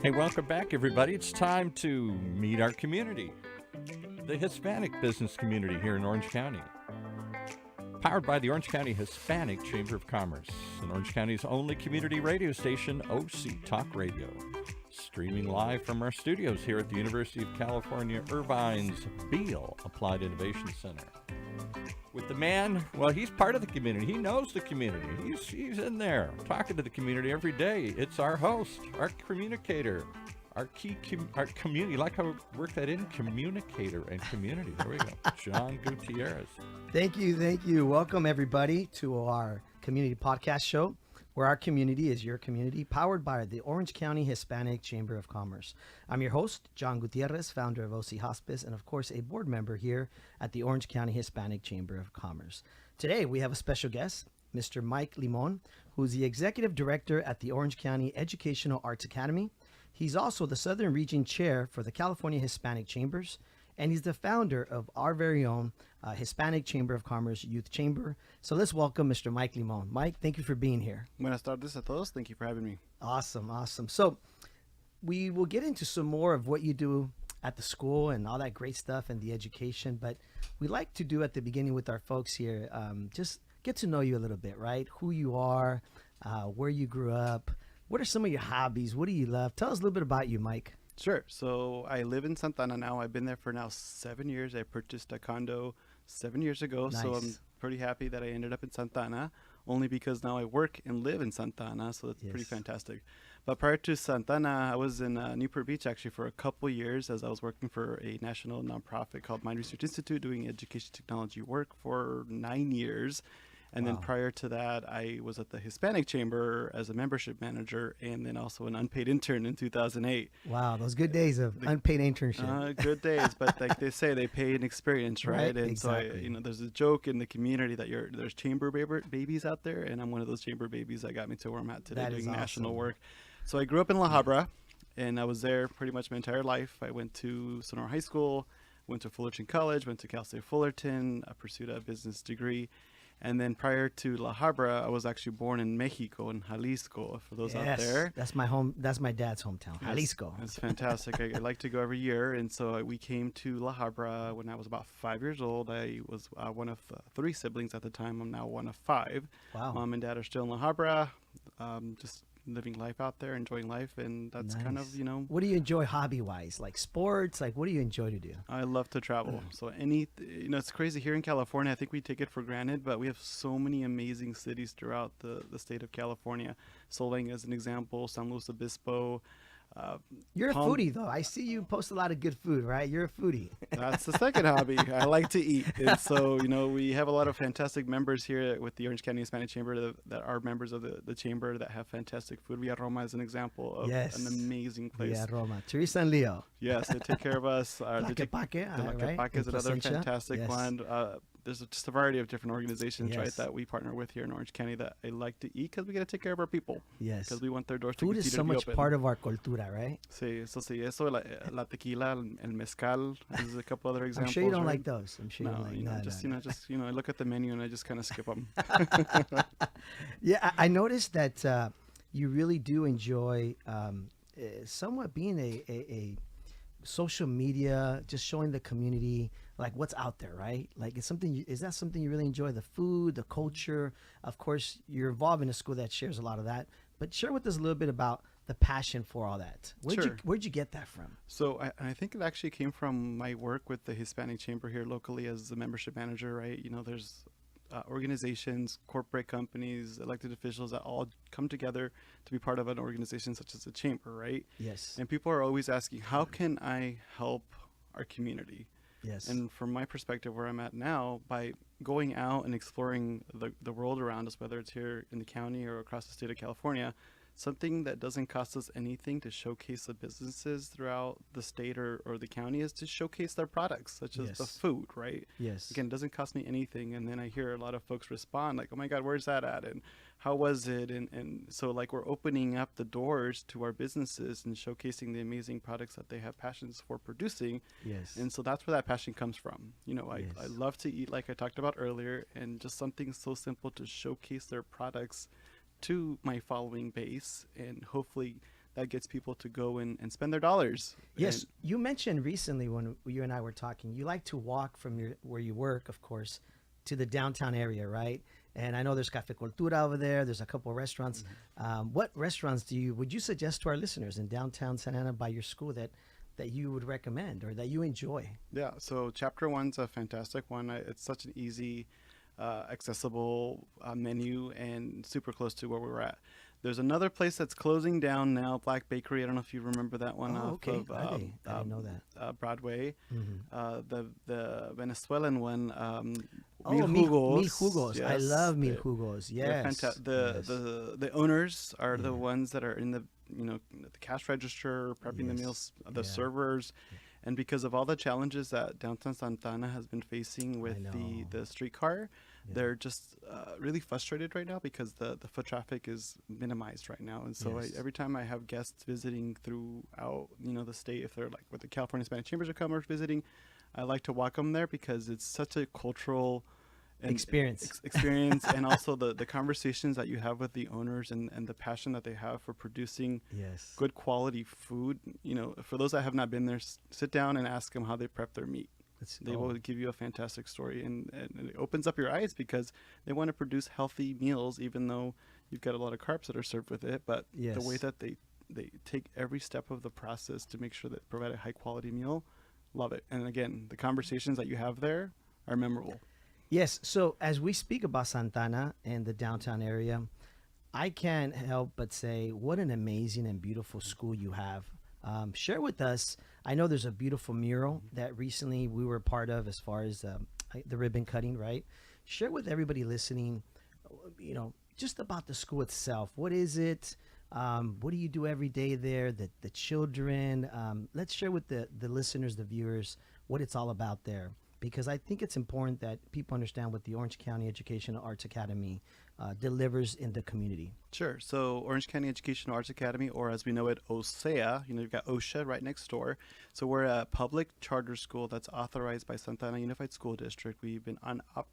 Hey, welcome back, everybody. It's time to meet our community, the Hispanic business community here in Orange County. Powered by the Orange County Hispanic Chamber of Commerce and Orange County's only community radio station, OC Talk Radio. Streaming live from our studios here at the University of California, Irvine's Beale Applied Innovation Center. With the man, well, he's part of the community. He knows the community. He's in there talking to the community every day. It's our host, our communicator, our community. Like how we work that in, communicator and community. There we go. John Gutierrez. Thank you. Welcome, everybody, to our community podcast show, where our community is your community, powered by the Orange County Hispanic Chamber of Commerce. I'm your host, John Gutierrez, founder of OC Hospice, and of course, a board member here at the Orange County Hispanic Chamber of Commerce. Today, we have a special guest, Mr. Mike Limon, who's the executive director at the Orange County Educational Arts Academy. He's also the Southern Region Chair for the California Hispanic Chambers, and he's the founder of our very own Hispanic Chamber of Commerce Youth Chamber. So let's welcome Mr. Mike Limon. Mike, thank you for being here. Buenas tardes a todos. Thank you for having me. Awesome. So we will get into some more of what you do at the school and all that great stuff and the education, but we like to do at the beginning with our folks here, just get to know you a little bit, right? Who you are, where you grew up, what are some of your hobbies, what do you love? Tell us a little bit about you, Mike. Sure. So I live in Santa Ana now. I've been there for now 7 years. I purchased a condo 7 years ago. Nice. So I'm pretty happy that I ended up in Santa Ana, only because now I work and live in Santa Ana. So that's pretty fantastic. But prior to Santa Ana, I was in Newport Beach actually for a couple years as I was working for a national nonprofit called Mind Research Institute, doing education technology work for 9 years. And then prior to that, I was at the Hispanic Chamber as a membership manager and then also an unpaid intern in 2008. Wow, those good days of unpaid internship. Good days, but like they say, they pay an experience, right? And exactly. so, there's a joke in the community that there's chamber babies out there, and I'm one of those chamber babies that got me to where I'm at today, That doing is national awesome. work. So I grew up in La Habra, and I was there pretty much my entire life. I went to Sonora High School, went to Fullerton College, went to Cal State Fullerton, I pursued a business degree. And then prior to La Habra, I was actually born in Mexico, in Jalisco, for those out there. That's my dad's hometown, Jalisco. It's fantastic. I like to go every year. And so we came to La Habra when I was about 5 years old. I was one of 3 siblings at the time. I'm now one of 5. Wow. Mom and dad are still in La Habra, just living life out there, enjoying life. And that's kind of, What do you enjoy hobby-wise? Like sports? Like, what do you enjoy to do? I love to travel. So it's crazy here in California. I think we take it for granted, but we have so many amazing cities throughout the state of California. Solvang as an example, San Luis Obispo. You're a foodie, though. I see you post a lot of good food, right? You're a foodie. That's the second hobby. I like to eat. And so, we have a lot of fantastic members here with the Orange County Hispanic Chamber that are members of the chamber that have fantastic food. Villa Roma is an example of an amazing place. Yeah, Roma. Teresa and Leo. Yes, they take care of us. La Quepaque, Quepaque is another Placentia. fantastic one. There's just a variety of different organizations, right, that we partner with here in Orange County that I like to eat because we got to take care of our people. Yes. Because we want their doors to Food continue is so to be much open. part of our cultura, right? Sí, eso, la tequila, el mezcal, there's a couple other examples. I'm sure you don't right? like those. I'm sure you don't like I look at the menu and I just kind of skip them. Yeah, I noticed that you really do enjoy somewhat being a social media, just showing the community like what's out there, right? Like is that something you really enjoy? The food, the culture. Of course, you're involved in a school that shares a lot of that, but share with us a little bit about the passion for all that. Where'd you get that from? So I think it actually came from my work with the Hispanic Chamber here locally as the membership manager, right? There's organizations, corporate companies, elected officials that all come together to be part of an organization such as the chamber, right? Yes. And people are always asking, how can I help our community? Yes. And from my perspective, where I'm at now, by going out and exploring the world around us, whether it's here in the county or across the state of California, something that doesn't cost us anything to showcase the businesses throughout the state or the county is to showcase their products, such as the food, right? Yes. Again, it doesn't cost me anything. And then I hear a lot of folks respond like, oh my God, where's that at? And how was it? And so like we're opening up the doors to our businesses and showcasing the amazing products that they have passions for producing. Yes. And so that's where that passion comes from. I love to eat, like I talked about earlier, and just something so simple to showcase their products to my following base, and hopefully that gets people to go and spend their dollars. Yes, And you mentioned recently when you and I were talking, you like to walk from where you work, of course, to the downtown area, right? And I know there's Cafe Cultura over there. There's a couple of restaurants. What restaurants would you suggest to our listeners in downtown Santa Ana by your school that you would recommend or that you enjoy? yeah, so Chapter 1's a fantastic one. It's such an easy, accessible menu and super close to where we were at. There's another place that's closing down now, Black Bakery. I don't know if you remember that one Oh, off okay. of I didn't know that. Broadway. Mm-hmm. The Venezuelan one, Oh, Mil Mil Jugos. Jugos. I Yes, love Mil they're- Jugos. they're Yes. The, Yes. the owners are the Yeah. ones that are in the the cash register, prepping the Yes. meals, the Yeah. servers, and because of all the challenges that downtown Santa Ana has been facing with know. the streetcar, Yeah. they're just really frustrated right now because the foot traffic is minimized right now. And so Yes. every time I have guests visiting throughout the state, if they're like with the California Hispanic Chambers of Commerce visiting, I like to walk them there because it's such a cultural Experience. experience and also the conversations that you have with the owners and the passion that they have for producing Yes. good quality food. For those that have not been there, sit down and ask them how they prep their meat. They will give you a fantastic story, and it opens up your eyes because they want to produce healthy meals, even though you've got a lot of carbs that are served with it. But the way Yes. that they take every step of the process to make sure that provide a high quality meal, love it. And again, the conversations that you have there are memorable. Yes. So as we speak about Santana and the downtown area, I can't help but say what an amazing and beautiful school you have. Share with us. I know there's a beautiful mural that recently we were part of as far as the ribbon cutting, right? Share with everybody listening, just about the school itself. What is it? What do you do every day there? The children. Let's share with the listeners, the viewers, what it's all about there. Because I think it's important that people understand what the Orange County Educational Arts Academy delivers in the community. Sure. So Orange County Educational Arts Academy, or as we know it, OSEA, you've got OSHA right next door. So we're a public charter school that's authorized by Santa Ana Unified School District. We've been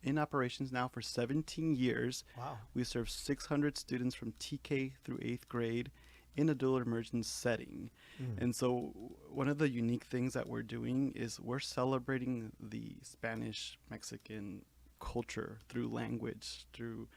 in operations now for 17 years. Wow. We serve 600 students from TK through 8th grade in a dual immersion setting. And so one of the unique things that we're doing is we're celebrating the Spanish Mexican culture through language, through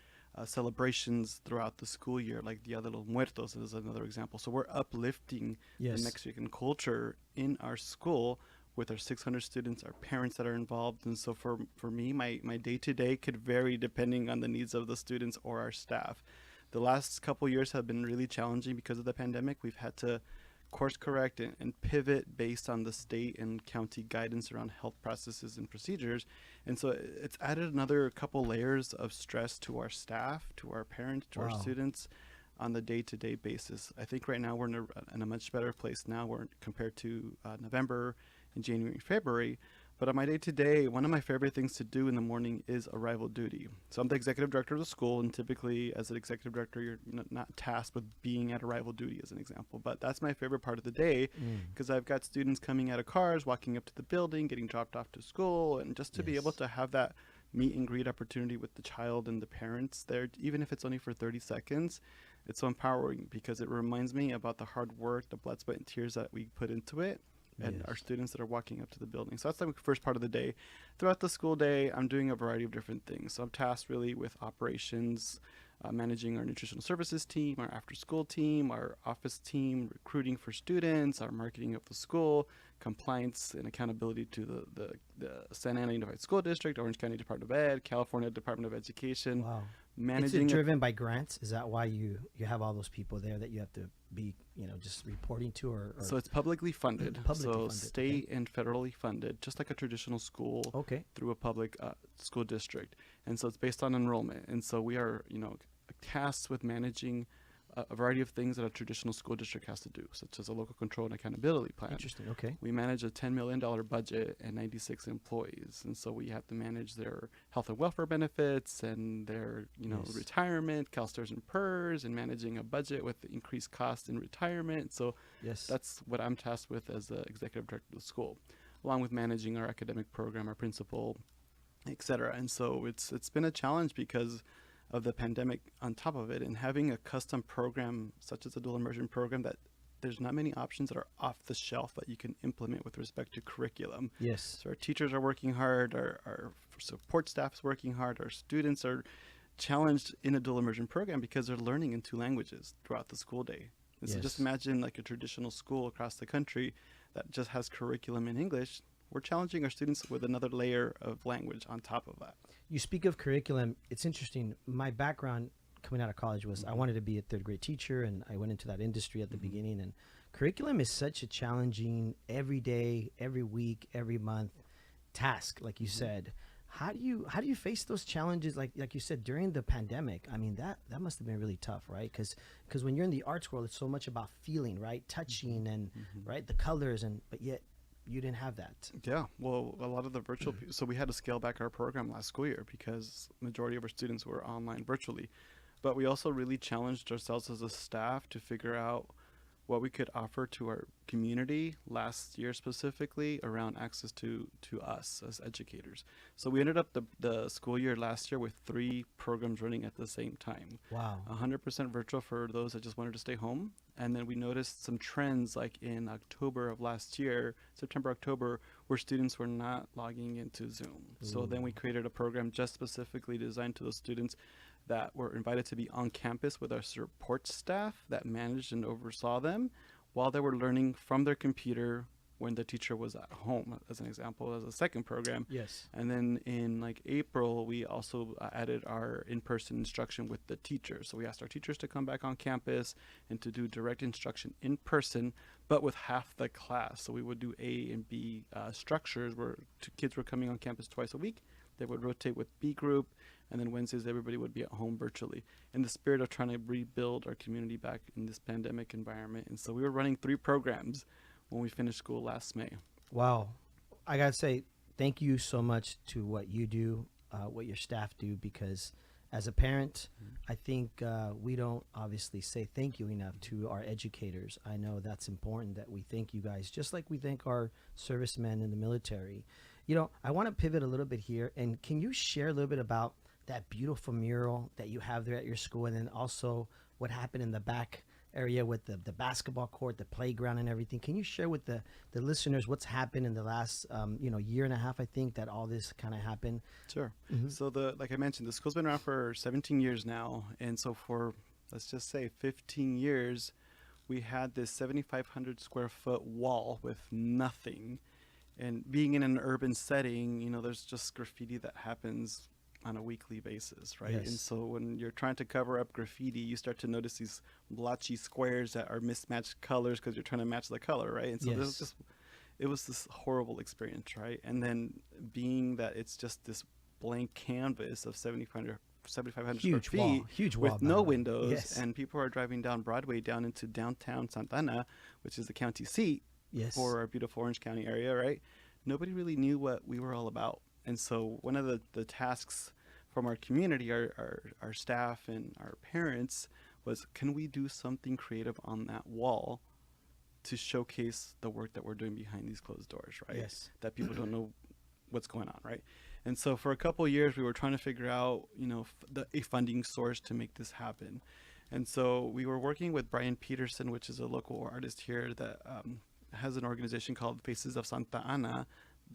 celebrations throughout the school year, like Dia de los Muertos is another example. So we're uplifting the Mexican culture in our school with our 600 students, our parents that are involved. And so for me, my day-to-day could vary depending on the needs of the students or our staff. The last couple years have been really challenging because of the pandemic. We've had to course correct and pivot based on the state and county guidance around health processes and procedures. And so it's added another couple layers of stress to our staff, to our parents, to our students on the day-to-day basis. I think right now we're in a much better place now compared to November and January, February. But on my day-to-day, one of my favorite things to do in the morning is arrival duty. So I'm the executive director of the school, and typically as an executive director, you're not tasked with being at arrival duty as an example. But that's my favorite part of the day because I've got students coming out of cars, walking up to the building, getting dropped off to school, and just to be able to have that meet and greet opportunity with the child and the parents there, even if it's only for 30 seconds, it's so empowering because it reminds me about the hard work, the blood, sweat, and tears that we put into it. And our students that are walking up to the building. So that's the first part of the day. Throughout the school day, I'm doing a variety of different things. So I'm tasked really with operations, managing our nutritional services team, our after-school team, our office team, recruiting for students, our marketing of the school, compliance and accountability to the Santa Ana Unified School District, Orange County Department of Ed, California Department of Education. Wow. Managing Is it driven by grants? Is that why you have all those people there that you have to be, just reporting to or So it's publicly funded. Publicly so funded, state and federally funded, just like a traditional school through a public school district. And so it's based on enrollment. And so we are, tasked with managing a variety of things that a traditional school district has to do, such as a local control and accountability plan. Interesting. Okay. We manage a $10 million budget and 96 employees. And so we have to manage their health and welfare benefits and their, retirement, CalSTARS and PERS, and managing a budget with the increased cost in retirement. So that's what I'm tasked with as the executive director of the school, along with managing our academic program, our principal, et cetera. And so it's been a challenge because of the pandemic on top of it, and having a custom program such as a dual immersion program that there's not many options that are off the shelf that you can implement with respect to curriculum. Yes. So our teachers are working hard, our support staff is working hard, our students are challenged in a dual immersion program because they're learning in 2 languages throughout the school day. And so just imagine like a traditional school across the country that just has curriculum in English. We're challenging our students with another layer of language on top of that. You speak of curriculum. It's interesting. My background coming out of college was I wanted to be a 3rd grade teacher, and I went into that industry at the beginning. And curriculum is such a challenging every day, every week, every month task, like you said. How do you face those challenges, like you said, during the pandemic? I mean, that must have been really tough, right? Because when you're in the arts world, it's so much about feeling, right, touching, and right, the colors, but yet you didn't have that. Yeah, well, a lot of the virtual so we had to scale back our program last school year because majority of our students were online virtually. But we also really challenged ourselves as a staff to figure out what we could offer to our community last year, specifically around access to us as educators. So we ended up the school year last year with 3 programs running at the same time. Wow. 100% virtual for those that just wanted to stay home. And then we noticed some trends like in October of last year, September, October, where students were not logging into Zoom. So then we created a program just specifically designed to those students that were invited to be on campus with our support staff that managed and oversaw them while they were learning from their computer when the teacher was at home, as an example, as a second program. Yes. And then in like April, we also added our in-person instruction with the teachers. So we asked our teachers to come back on campus and to do direct instruction in person, but with half the class. So we would do A and B structures where kids were coming on campus twice a week. They would rotate with B group, and then Wednesdays everybody would be at home virtually in the spirit of trying to rebuild our community back in this pandemic environment. And so we were running 3 programs when we finished school last May. Wow. I got to say, thank you so much to what you do, what your staff do, because as a parent, I think we don't obviously say thank you enough to our educators. I know that's important that we thank you guys, just like we thank our servicemen in the military. You know, I want to pivot a little bit here, and can you share a little bit about that beautiful mural that you have there at your school, and then also what happened in the back area with the basketball court, the playground, and everything? Can you share with the listeners what's happened in the last year and a half, I think, that all this kind of happened? Sure. So like I mentioned, the school's been around for 17 years now, and so for, let's just say, 15 years, we had this 7,500 square foot wall with nothing. And being in an urban setting, you know, there's just graffiti that happens on a weekly basis, right? Yes. And so when you're trying to cover up graffiti, you start to notice these blotchy squares that are mismatched colors because you're trying to match the color, right? And so it was this horrible experience, right? And then being that it's just this blank canvas of 7,500 square feet huge wall, with no windows, yes. and people are driving down Broadway down into downtown Santa Ana, which is the county seat, yes. for our beautiful Orange County area, right? Nobody really knew what we were all about. And so one of the tasks from our community, our staff and our parents, was, can we do something creative on that wall to showcase the work that we're doing behind these closed doors, right? Yes. That people don't know what's going on, right? And so for a couple of years, we were trying to figure out, you know, a funding source to make this happen. And so we were working with Brian Peterson, which is a local artist here that has an organization called Faces of Santa Ana,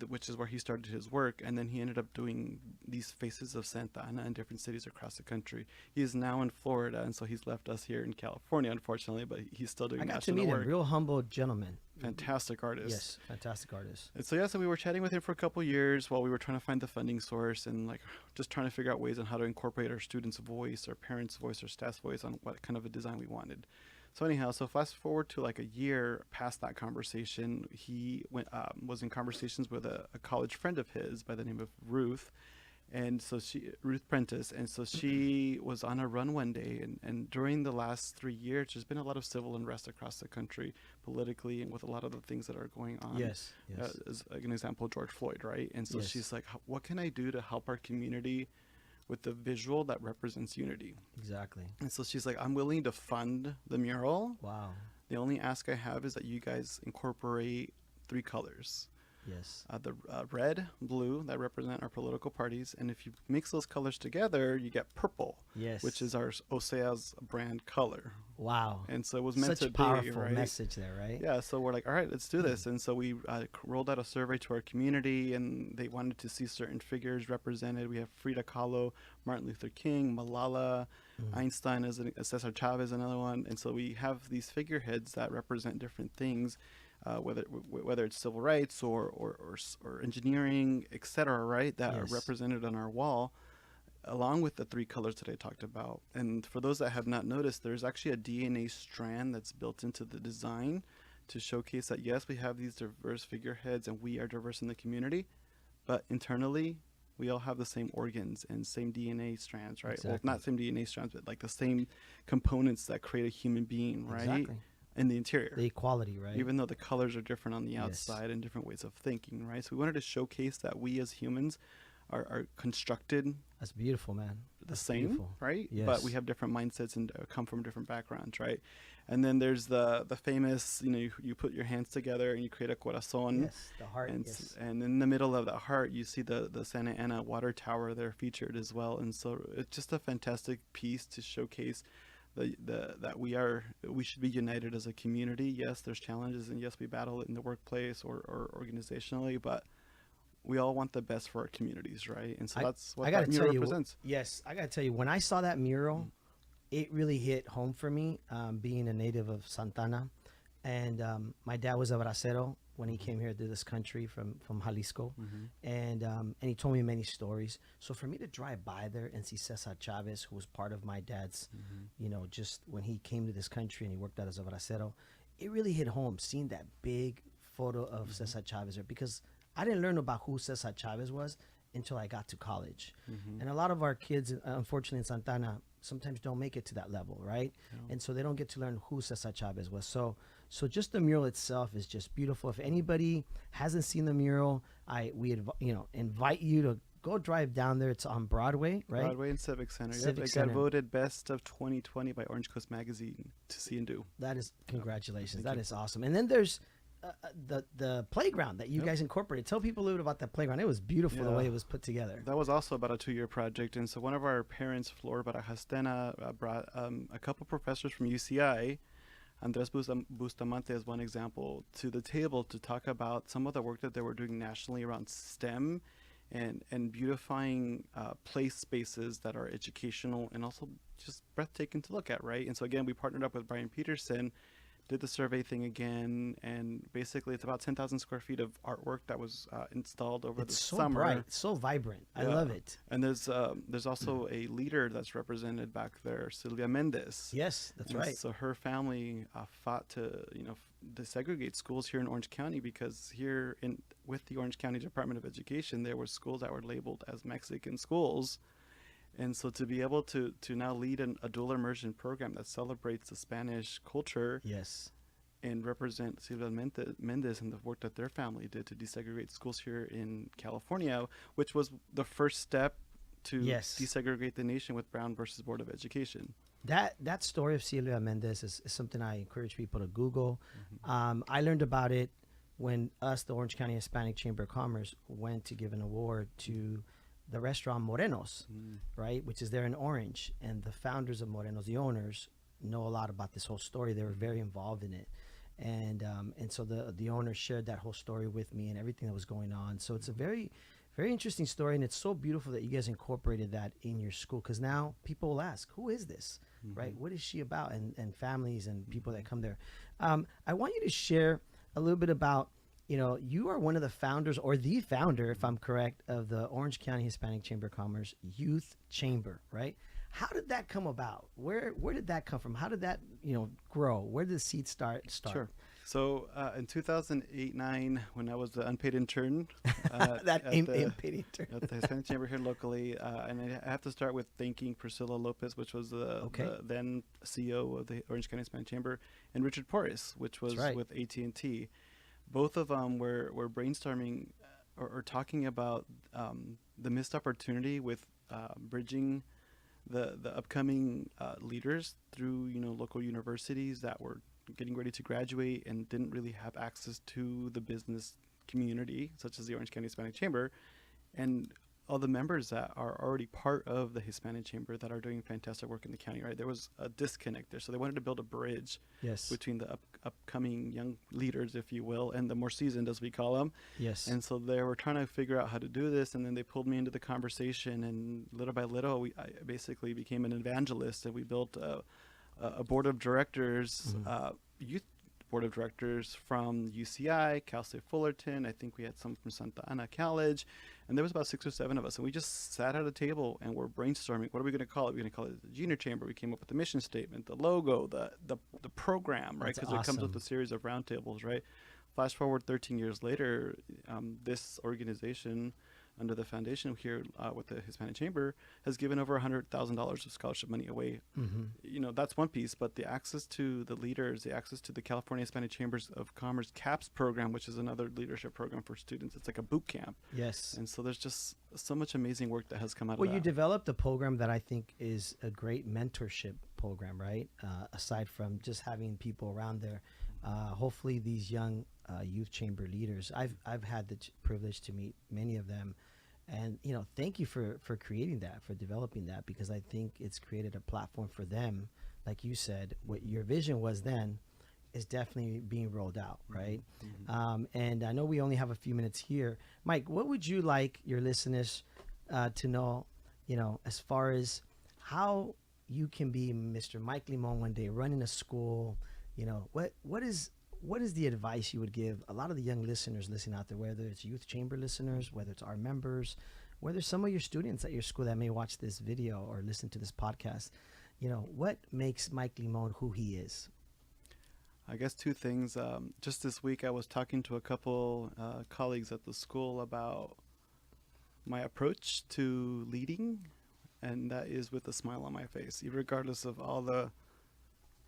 which is where he started his work, and then he ended up doing these Faces of Santa Ana in different cities across the country. He is now in Florida, and so he's left us here in California, unfortunately, but he's still doing national work. I got to meet him, real humble gentleman. Fantastic artist. Yes, fantastic artist. And so, so we were chatting with him for a couple of years while we were trying to find the funding source and like just trying to figure out ways on how to incorporate our students' voice, our parents' voice, our staff's voice on what kind of a design we wanted. So anyhow, so fast forward to like a year past that conversation, he was in conversations with a college friend of his by the name of Ruth. And so Ruth Prentice, and so she was on a run one day, and during the last 3 years, there's been a lot of civil unrest across the country, politically, and with a lot of the things that are going on. Yes. As an example, George Floyd, right? And so she's like, what can I do to help our community with the visual that represents unity? Exactly. And so she's like, I'm willing to fund the mural. Wow. The only ask I have is that you guys incorporate 3 colors. Yes. The red, blue, that represent our political parties. And if you mix those colors together, you get purple, Yes. which is our OSEA's brand color. Wow. And so it was meant Such to powerful be, right? message there, right? Yeah, so we're like, all right, let's do this. And so we rolled out a survey to our community, and they wanted to see certain figures represented. We have Frida Kahlo, Martin Luther King, Malala, Einstein, Cesar Chavez, another one. And so we have these figureheads that represent different things, whether it's civil rights or engineering, etc., right, that are represented on our wall, along with the three colors that I talked about. And for those that have not noticed, there's actually a DNA strand that's built into the design to showcase that, yes, we have these diverse figureheads and we are diverse in the community, but internally, we all have the same organs and same DNA strands, right? Exactly. Well, not same DNA strands, but like the same components that create a human being, right? Exactly. In the interior. The equality, right? Even though the colors are different on the Yes. outside and different ways of thinking, right? So we wanted to showcase that we as humans are constructed That's beautiful, man. the That's same, beautiful. right? Yes. But we have different mindsets and come from different backgrounds, right? And then there's the famous, you put your hands together and you create a corazon. Yes, the heart. And, yes. and in the middle of that heart, you see the Santa Ana water tower there featured as well. And so it's just a fantastic piece to showcase that we should be united as a community. Yes, there's challenges, and yes, we battle it in the workplace or organizationally, but we all want the best for our communities, right? And so that's what that mural represents. Yes, I gotta tell you, when I saw that mural, it really hit home for me, being a native of Santana. And my dad was a bracero when he came here to this country from Jalisco. And he told me many stories. So for me to drive by there and see Cesar Chavez, who was part of my dad's, just when he came to this country and he worked out as a bracero, it really hit home seeing that big photo of Cesar Chavez there, because I didn't learn about who Cesar Chavez was until I got to college. And a lot of our kids, unfortunately in Santana, sometimes don't make it to that level, right? And so they don't get to learn who Cesar Chavez was. So just the mural itself is just beautiful. If anybody hasn't seen the mural, we invite you to go drive down there. It's on Broadway, right? Broadway and Civic Center. Civic It Center. got voted best of 2020 by Orange Coast Magazine to see and do. That is, congratulations. Thank That you. is awesome. And then there's the playground that you guys incorporated. Tell people a little bit about that playground. It was beautiful the Yeah. way it was put together. That was also about a 2-year project. And so one of our parents, Flor Barajastena, brought a couple professors from UCI, Andres Bustamante as one example, to the table to talk about some of the work that they were doing nationally around STEM and beautifying play spaces that are educational and also just breathtaking to look at, right? And so again, we partnered up with Brian Peterson, did the survey thing again, and basically it's about 10,000 square feet of artwork that was installed over It's the so summer. bright, so vibrant. I Yeah. love it. And there's also a leader that's represented back there, Silvia Mendes. Yes, that's And right. So her family fought to desegregate schools here in Orange County, because here with the Orange County Department of Education, there were schools that were labeled as Mexican schools. And so to be able to now lead a dual immersion program that celebrates the Spanish culture Yes. and represent Silvia Mendes and the work that their family did to desegregate schools here in California, which was the first step to Yes. desegregate the nation with Brown versus Board of Education. That story of Silvia Mendes is something I encourage people to Google. I learned about it when the Orange County Hispanic Chamber of Commerce, went to give an award to the restaurant Morenos, right, which is there in Orange. And the founders of Morenos, the owners, know a lot about this whole story. They were very involved in it. And so the owners shared that whole story with me and everything that was going on. So it's a very, very interesting story. And it's so beautiful that you guys incorporated that in your school, because now people will ask, who is this, right? What is she about? And families and people that come there. I want you to share a little bit about, you are one of the founders, or the founder, if I'm correct, of the Orange County Hispanic Chamber of Commerce Youth Chamber, right? How did that come about? Where did that come from? How did that, grow? Where did the seed start? Sure. So in 2008-9, when I was the unpaid intern Unpaid intern. at the Hispanic Chamber here locally, and I have to start with thanking Priscilla Lopez, which was the then CEO of the Orange County Hispanic Chamber, and Richard Porras, which was with AT&T. Both of them were brainstorming or talking about the missed opportunity with bridging the upcoming leaders through local universities that were getting ready to graduate and didn't really have access to the business community, such as the Orange County Hispanic Chamber, and all the members that are already part of the Hispanic Chamber that are doing fantastic work in the county, right? There was a disconnect there. So they wanted to build a bridge Yes. between the upcoming young leaders, if you will, and the more seasoned, as we call them. Yes. And so they were trying to figure out how to do this, and then they pulled me into the conversation, and little by little, I basically became an evangelist, and we built a board of directors, youth board of directors from UCI, Cal State Fullerton. I think we had some from Santa Ana College, and there was about 6 or 7 of us, and we just sat at a table and we're brainstorming. What are we going to call it? We're going to call it the Junior Chamber. We came up with the mission statement, the logo, the program, right? Because it comes with a series of roundtables, right? Flash forward 13 years later, this organization under the foundation here with the Hispanic Chamber has given over $100,000 of scholarship money away. You know, that's one piece, but the access to the leaders, the access to the California Hispanic Chambers of Commerce CAPS program, which is another leadership program for students. It's like a boot camp. Yes. And so there's just so much amazing work that has come out of Well, that. you developed a program that I think is a great mentorship program, right? Aside from just having people around there, hopefully these young youth chamber leaders, I've had the privilege to meet many of them, and you know, thank you for creating that, for developing that, because I think it's created a platform for them. Like you said, what your vision was then is definitely being rolled out, right? And I know we only have a few minutes here. Mike, what would you like your listeners to know, you know, as far as how you can be Mr. Mike Limon one day running a school? You know, what is the advice you would give a lot of the young listeners listening out there, whether it's youth chamber listeners, whether it's our members, whether some of your students at your school that may watch this video or listen to this podcast? You know, what makes Mike Limon who he is? I guess 2 things. Just this week, I was talking to a couple colleagues at the school about my approach to leading, and that is with a smile on my face, regardless of all the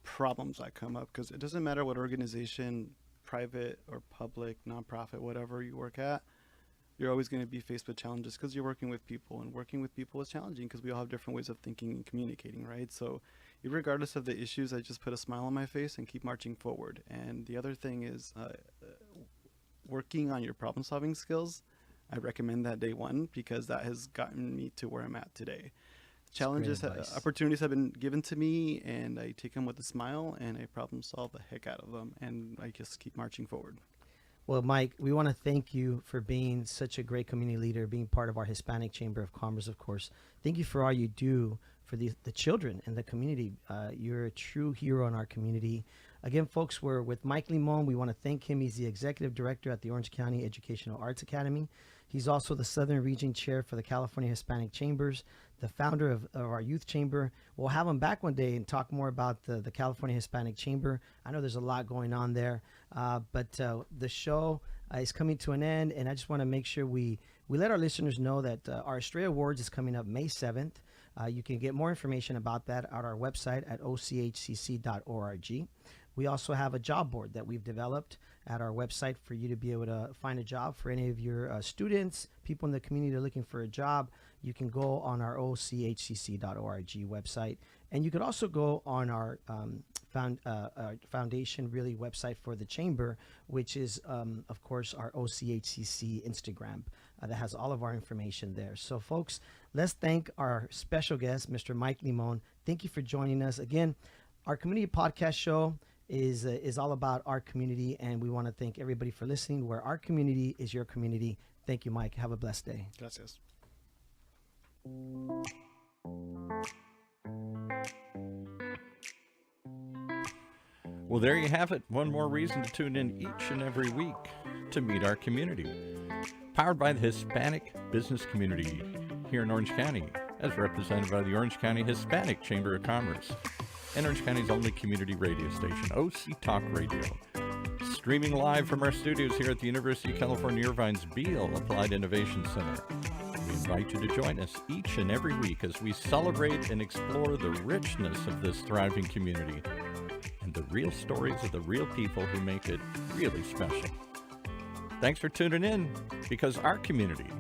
problems that come up, because it doesn't matter what organization, private or public, nonprofit, whatever you work at, you're always going to be faced with challenges because you're working with people, and working with people is challenging because we all have different ways of thinking and communicating, right? So regardless of the issues, I just put a smile on my face and keep marching forward. And the other thing is working on your problem solving skills. I recommend that day one, because that has gotten me to where I'm at today. Challenges, opportunities have been given to me, and I take them with a smile and I problem solve the heck out of them, and I just keep marching forward. Well, Mike, we want to thank you for being such a great community leader, being part of our Hispanic Chamber of Commerce, of course. Thank you for all you do for the children in the community. You're a true hero in our community. Again, folks, we're with Mike Limon. We want to thank him. He's the executive director at the Orange County Educational Arts Academy. He's also the Southern Region Chair for the California Hispanic Chambers, the founder of our youth chamber. We'll have him back one day and talk more about the California Hispanic Chamber. I know there's a lot going on there, but the show is coming to an end, and I just want to make sure we let our listeners know that our Stray Awards is coming up May 7th. You can get more information about that at our website at ochcc.org. We also have a job board that we've developed at our website for you to be able to find a job for any of your students, people in the community that are looking for a job. You can go on our ochcc.org website, and you could also go on our foundation really website for the chamber, which is of course our OCHCC Instagram that has all of our information there. So folks, let's thank our special guest, Mr. Mike Limon. Thank you for joining us again. Our community podcast show is all about our community, and we want to thank everybody for listening. Where our community is your community. Thank you, Mike. Have a blessed day. Gracias. Well, there you have it. One more reason to tune in each and every week to meet our community. Powered by the Hispanic business community here in Orange County, as represented by the Orange County Hispanic Chamber of Commerce and Orange County's only community radio station, OC Talk Radio. Streaming live from our studios here at the University of California Irvine's Beale Applied Innovation Center. We invite you to join us each and every week as we celebrate and explore the richness of this thriving community and the real stories of the real people who make it really special. Thanks for tuning in, because our community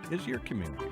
is your community.